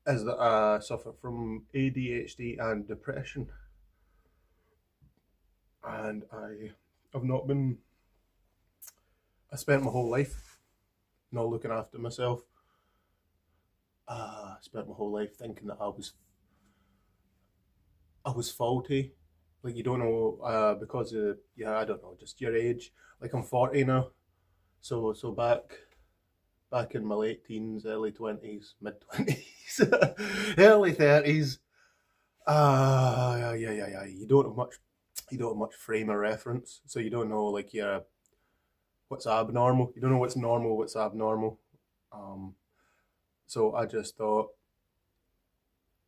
is that I suffer from ADHD and depression, and I've not been. I spent my whole life not looking after myself. I spent my whole life thinking that I was faulty. Like you don't know because of yeah I don't know just your age. Like I'm 40 now, so back in my late teens, early 20s, mid 20s, early 30s. Yeah. You don't have much frame of reference, so you don't know like what's abnormal. You don't know what's normal, what's abnormal. Um, so I just thought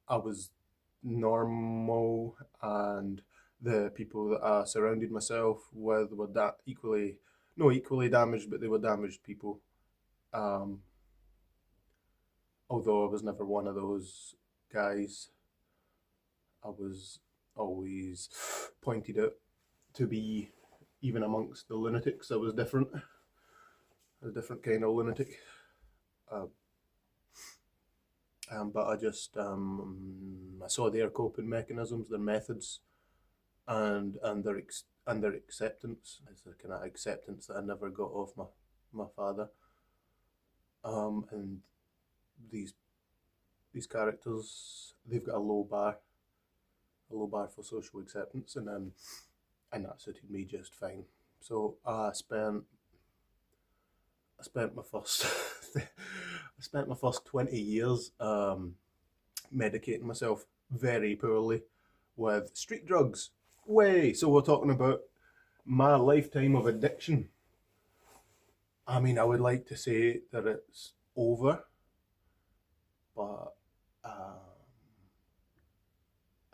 I was normal, and the people that I surrounded myself with were that equally, no, equally damaged, but they were damaged people. Um, Although I was never one of those guys, I was always pointed out to be, even amongst the lunatics, I was different, a different kind of lunatic. Uh, but I saw their coping mechanisms, their methods, and their acceptance. It's a kind of acceptance that I never got off my father. And these these characters, they've got a low bar for social acceptance, and that suited me just fine. So I spent my first I spent my first 20 years medicating myself very poorly with street drugs. Way, so we're talking about my lifetime of addiction. I mean, I would like to say that it's over, but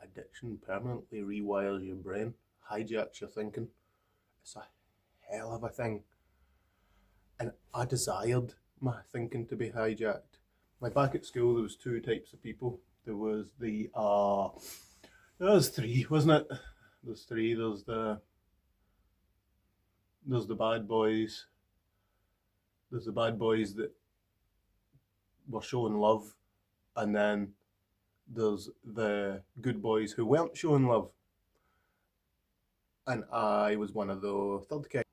addiction permanently rewires your brain, hijacks your thinking. It's a hell of a thing. And I desired my thinking to be hijacked. Like back at school, there was two types of people. There was three, wasn't it? There's three. There's the bad boys. There's the bad boys that were showing love, and then there's the good boys who weren't showing love. And I was one of the third kind.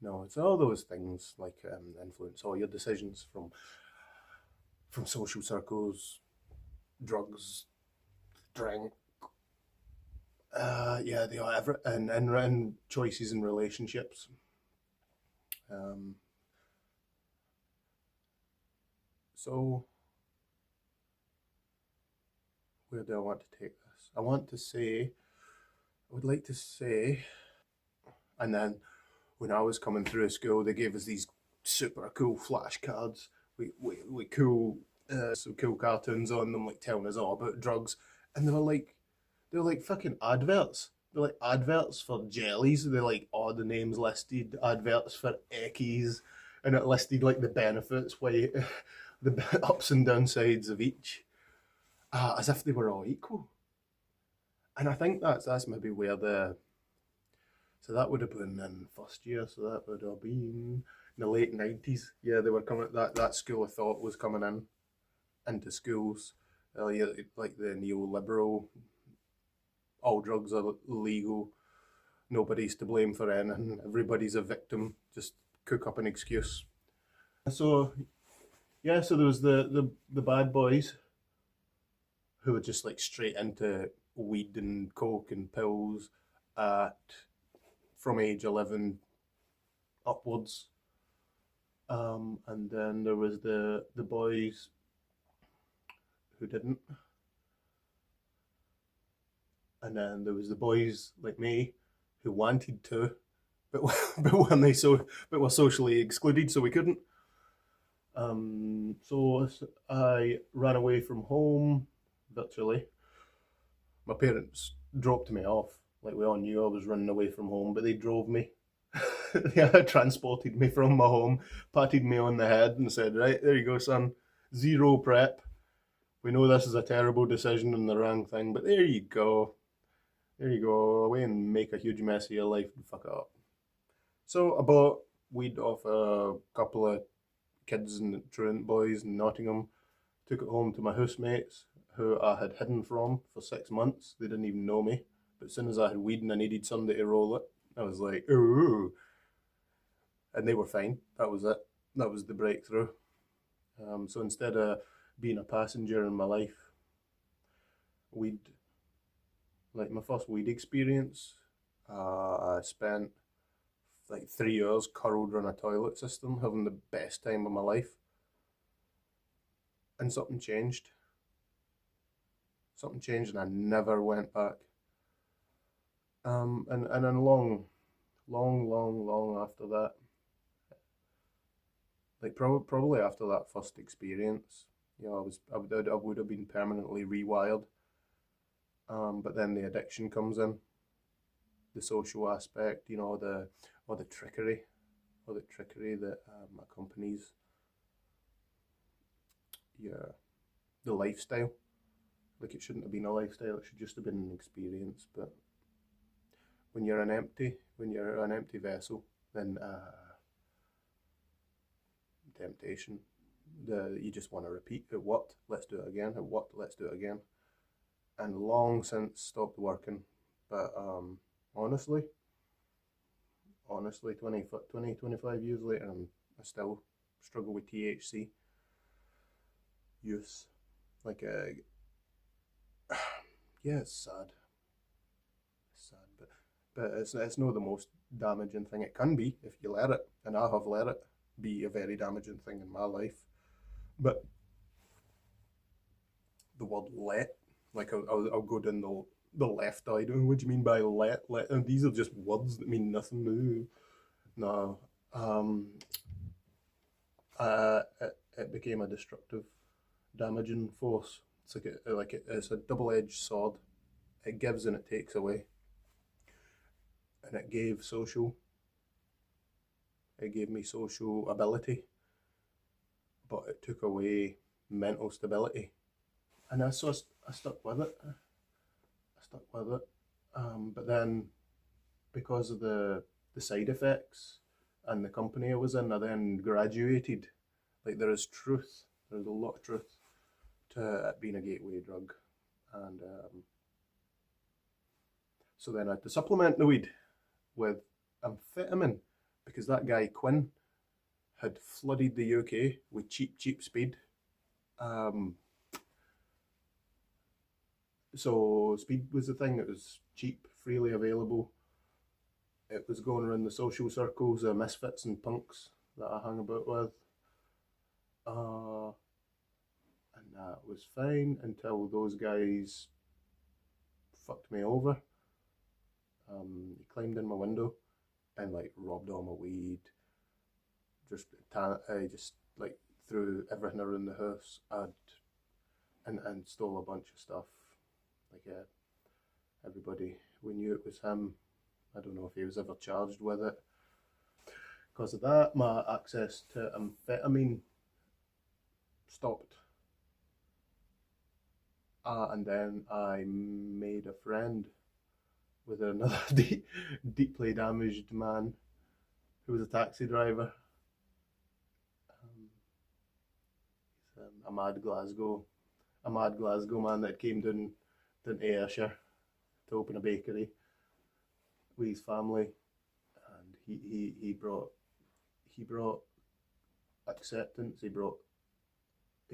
No, it's all those things like influence all your decisions from social circles, drugs, drink. Yeah, they are ever and choices in relationships. Um, so where do I want to take this? I would like to say, and then when I was coming through school, they gave us these super cool flashcards with cool, some cool cartoons on them, like telling us all about drugs, and they were like fucking adverts. They're like adverts for jellies. They're like all the names listed, adverts for eckies, and it listed like the benefits, why the ups and downsides of each, as if they were all equal. And I think that's maybe where the so that would have been in first year. So that would have been in the late 90s. Yeah, they were coming. That school of thought was coming in into schools. Yeah, like the neoliberal, all drugs are legal, nobody's to blame for anything, everybody's a victim. Just cook up an excuse. So yeah, so there was the bad boys who were just like straight into weed and coke and pills at from age 11 upwards. And then there was the boys who didn't, and then there was the boys like me who wanted to, but but were socially excluded, so we couldn't. So I ran away from home virtually. My parents dropped me off. Like we all knew I was running away from home, but they drove me. They transported me from my home, patted me on the head, and said, "Right, there you go, son. Zero prep. We know this is a terrible decision and the wrong thing, but there you go. There you go. Away and make a huge mess of your life and fuck it up." So I bought weed off a couple of kids and truant boys in Nottingham, took it home to my housemates, who I had hidden from for 6 months. They didn't even know me. But as soon as I had weed and I needed somebody to roll it, I was like, ooh. And they were fine. That was it. That was the breakthrough. So instead of being a passenger in my life, weed, like my first weed experience, I spent like 3 years curled around a toilet system, having the best time of my life. And something changed. Something changed, and I never went back. And then long after that, like probably after that first experience, I would have been permanently rewired. But then the addiction comes in, the social aspect, or the trickery, that accompanies the lifestyle. Like, it shouldn't have been a lifestyle; it should just have been an experience. But when you're an empty vessel, then temptation, you just want to repeat. At what? Let's do it again. At what? Let's do it again. And long since stopped working. But honestly, 25 years later, I still struggle with THC use. Like, yeah, it's sad. It's sad, but it's not the most damaging thing. It can be if you let it, and I have let it be a very damaging thing in my life. But the word let, like, I'll go down the left eye. What do you mean by let? And these are just words that mean nothing. No. It became a destructive, damaging force. It's it's a double-edged sword. It gives and it takes away. And it gave me social ability, but it took away mental stability. And I stuck with it. But then, because of the side effects and the company I was in, I then graduated. Like, there's a lot of truth to it being a gateway drug. And so then I had to supplement the weed with amphetamine, because that guy Quinn had flooded the UK with cheap speed. So speed was the thing. It was cheap, freely available. It was going around the social circles of misfits and punks that I hung about with. And that was fine until those guys fucked me over. He climbed in my window and, like, robbed all my weed. Just like threw everything around the house. And stole a bunch of stuff. Like, everybody, we knew it was him. I don't know if he was ever charged with it. Because of that, my access to amphetamine stopped. And then I made a friend with another deeply damaged man who was a taxi driver. He's a mad Glasgow man that came down to Ayrshire to open a bakery with his family, and he brought acceptance. He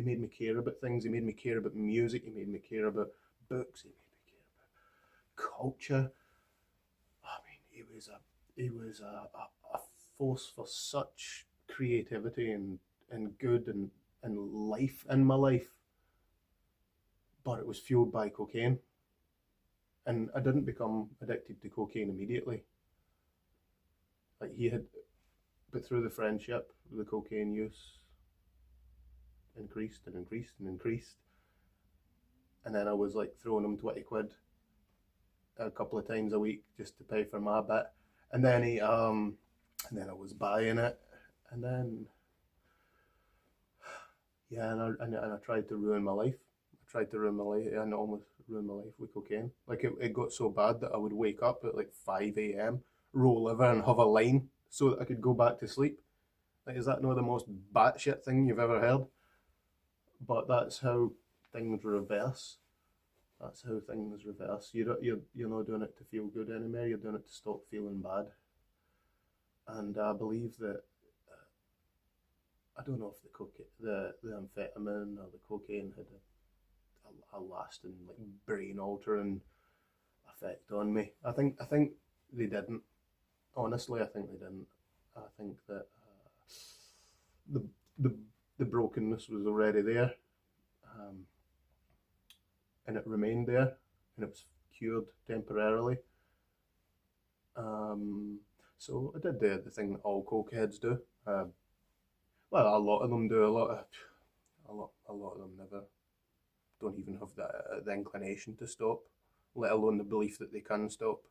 made me care about things. He made me care about music. He made me care about books. He made me care about culture. I mean, he was a force for such creativity and good and life in my life. But it was fueled by cocaine. And I didn't become addicted to cocaine immediately. Like, but through the friendship, the cocaine use increased. And then I was, like, throwing him 20 quid a couple of times a week just to pay for my bit. And then and then I was buying it. And then, yeah, and I tried to ruin my life. And almost ruined my life with cocaine. Like, it got so bad that I would wake up at like 5 a.m, roll over and have a line so that I could go back to sleep. Like, is that not the most batshit thing you've ever heard? But that's how things reverse. That's how things reverse. You're not doing it to feel good anymore. You're doing it to stop feeling bad. And I believe that I don't know if the amphetamine or the cocaine had a lasting like brain altering effect on me. I think they didn't. Honestly, I think they didn't. I think that the the the brokenness was already there, um, and it remained there, and it was cured temporarily. Um, so I did the thing that all cokeheads do. Well, a lot of them do. A lot of them never don't even have the inclination to stop, let alone the belief that they can stop,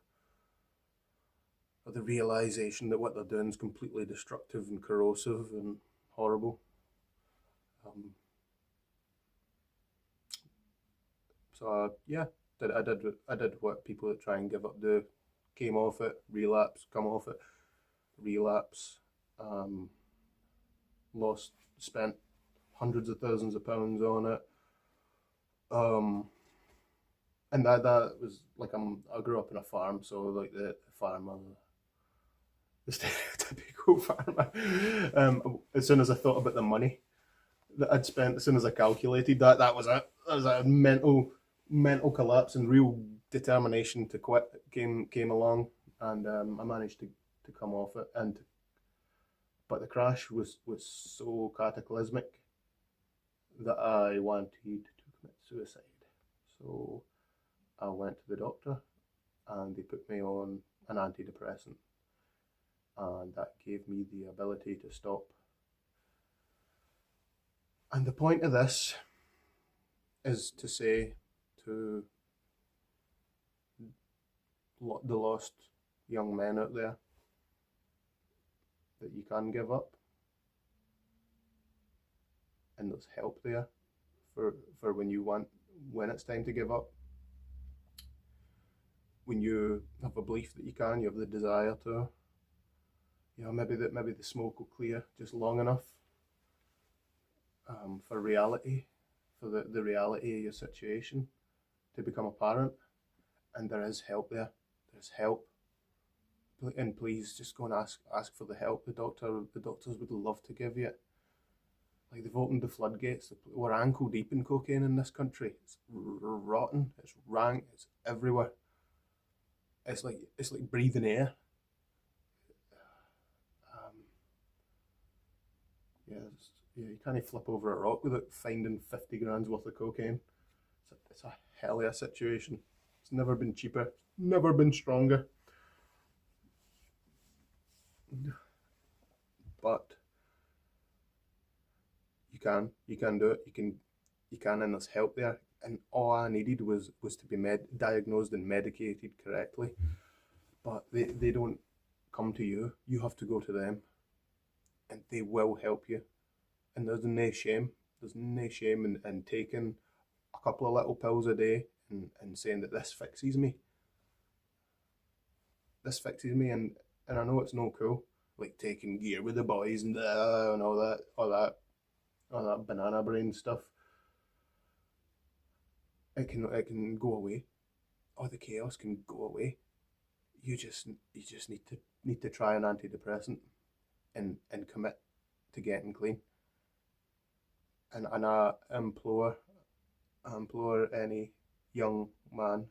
or the realization that what they're doing is completely destructive and corrosive and horrible. Um, yeah, I did what people that try and give up do. Came off it, relapse, come off it, relapse. Um, spent hundreds of thousands of pounds on it. Um, and that was like I grew up in a farm, so like the farmer, the stereotypical farmer. As soon as I thought about the money that I'd spent, as soon as I calculated that was a mental collapse, and real determination to quit came along, and I managed to come off it. But the crash was so cataclysmic that I wanted to commit suicide. So I went to the doctor, and they put me on an antidepressant, and that gave me the ability to stop. And the point of this is to say to the lost young men out there that you can give up, and there's help there for when it's time to give up. When you have a belief that you can, you have the desire to. Maybe the smoke will clear just long enough for reality, for the reality of your situation to become apparent. And there is help there. There's help. And please just go and ask for the help. The doctors would love to give you it. Like, they've opened the floodgates. We're ankle deep in cocaine in this country. It's rotten. It's rank. It's everywhere. It's like breathing air. Yeah, you can't flip over a rock without finding 50 grand's worth of cocaine. It's a hell of a situation. It's never been cheaper. Never been stronger. But you can do it. You can, and there's help there. And all I needed was to be diagnosed and medicated correctly. But they don't come to you. You have to go to them, and they will help you. And there's no shame. There's no shame in taking a couple of little pills a day and saying that this fixes me. This fixes me, and I know it's no cool, like taking gear with the boys and all that banana brain stuff. It can go away. All the chaos can go away. You just need to try an antidepressant and commit to getting clean. And I implore any young man,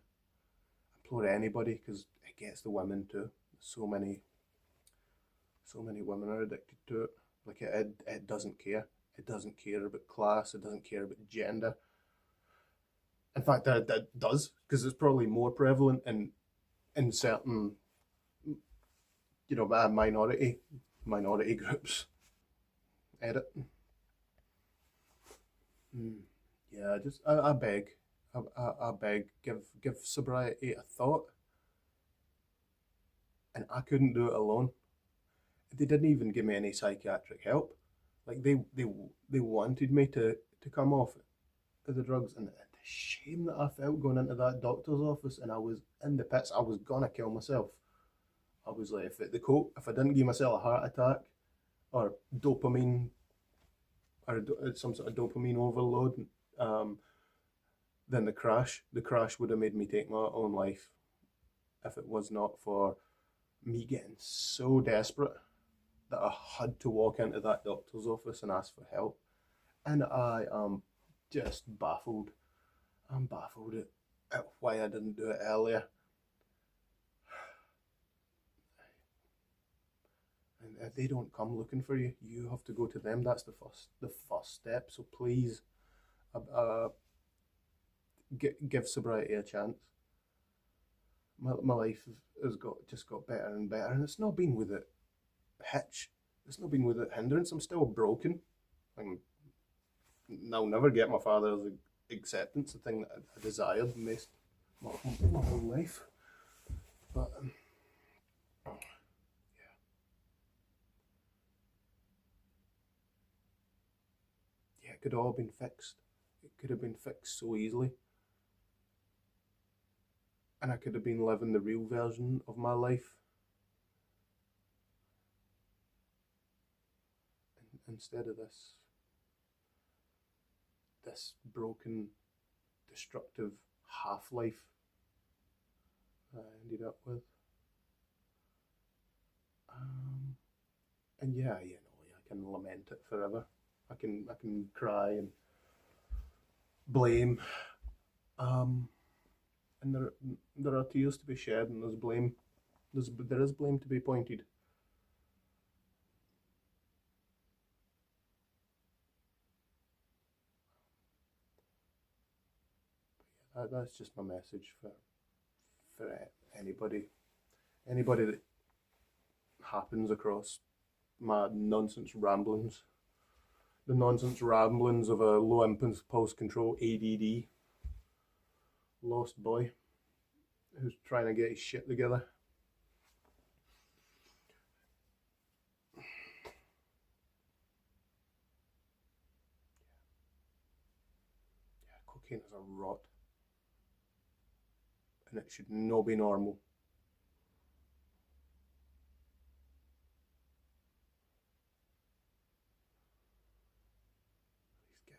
implore anybody, because it gets the women too. So many women are addicted to it. Like, it doesn't care. It doesn't care about class. It doesn't care about gender. In fact, that does, because it's probably more prevalent in certain, minority groups. Edit. Yeah, I beg, I beg, give sobriety a thought, and I couldn't do it alone. They didn't even give me any psychiatric help. Like, they wanted me to come off the drugs, and the shame that I felt going into that doctor's office, and I was in the pits. I was gonna kill myself. I was like, if I didn't give myself a heart attack or dopamine or some sort of dopamine overload, um, then the crash would have made me take my own life if it was not for me getting so desperate that I had to walk into that doctor's office and ask for help. And I am just baffled. I'm baffled at why I didn't do it earlier. And if they don't come looking for you, you have to go to them. That's the first step. So please, give sobriety a chance. My life has got better and better, and it's not been with it hitch. It's not been with it hindrance. I'm still broken. I'll never get my father's acceptance, the thing that I desired most my whole life. But yeah, it could all have been fixed. It could have been fixed so easily. And I could have been living the real version of my life instead of this broken, destructive half life I ended up with. And yeah, I can lament it forever. I can cry and blame. Um, and there are tears to be shed, and there's blame. There is blame to be pointed. That's just my message for anybody that happens across my nonsense ramblings, the nonsense ramblings of a low impulse control ADD lost boy who's trying to get his shit together. Yeah, cocaine is a rot, and it should not be normal. Please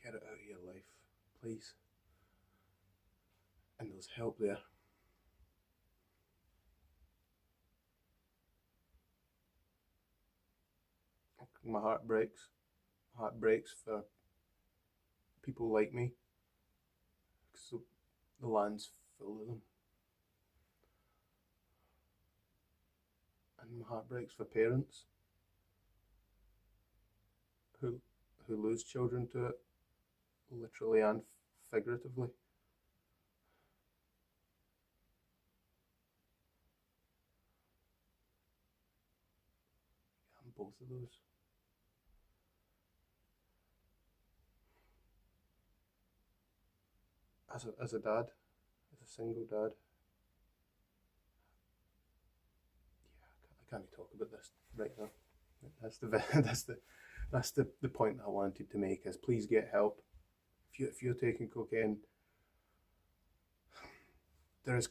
get it out of your life, please. And there's help there. My heart breaks. My heart breaks for people like me. So the land's full of them. And my heart breaks for parents who lose children to it, literally and figuratively. And both of those. As a dad, as a single dad, yeah, I can't talk about this right now. That's the point I wanted to make. Is please get help. If you're taking cocaine, there is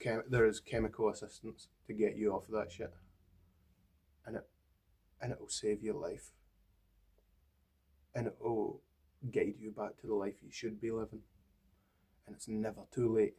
chemical assistance to get you off of that shit, and it will save your life, and it will guide you back to the life you should be living, and it's never too late.